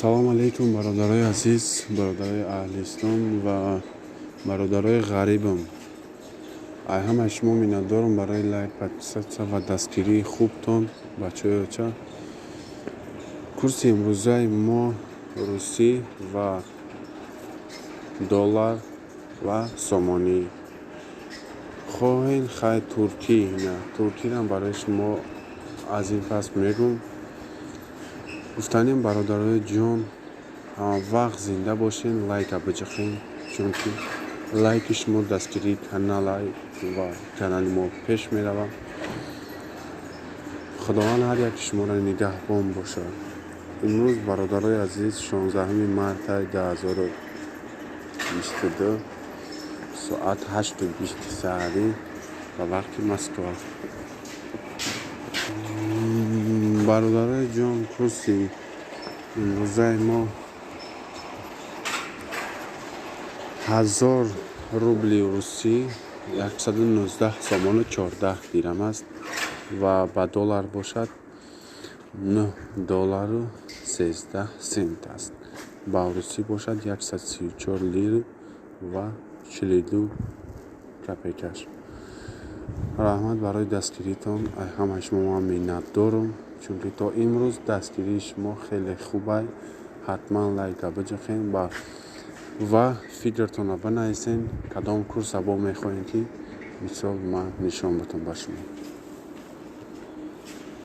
салом алейкум бародарои азиз, бародарои аҳли ислом ва бародарои ғарибам. Ай ҳамаи шумо миннатдорам барои лайк, подписатсия ва дастгирии хубтон. Бачаёча курси имрӯзаи мо русӣ ва доллар ва сомонӣ. хоҳем хай туркӣ на туркирам барои шумо аз ин пас мегӯм. гуфтанем бародарои ҷон, ҳамавақт зинда бошен, лайка биҷиқен, чунки лайки шумо дастгирии каналай ва канали мо пеш меравад. худованд ҳар яки шуморо нигаҳбон бошад. имрӯз бародарои азиз 16 марти 2022 соат 8:20 ба вақти Москва. бародарои ҷон, курси имрӯзаи мо 1000 рубли русӣ 119 сомону 14 дирам аст ва ба доллар бошад $9 13 сент аст. ба русӣ бошад 134 лир ва 42 копейкаш. раҳмат барои дастгиритон. ай ҳамаи шумо ман миннатдорам, чунки то имрӯз дастгирии шумо хеле хубай. ҳатман лайка биҷиқен ва фикртонро бинависен, кадом курса бо мехоҳем ки мисол ман нишон батон ба шумо.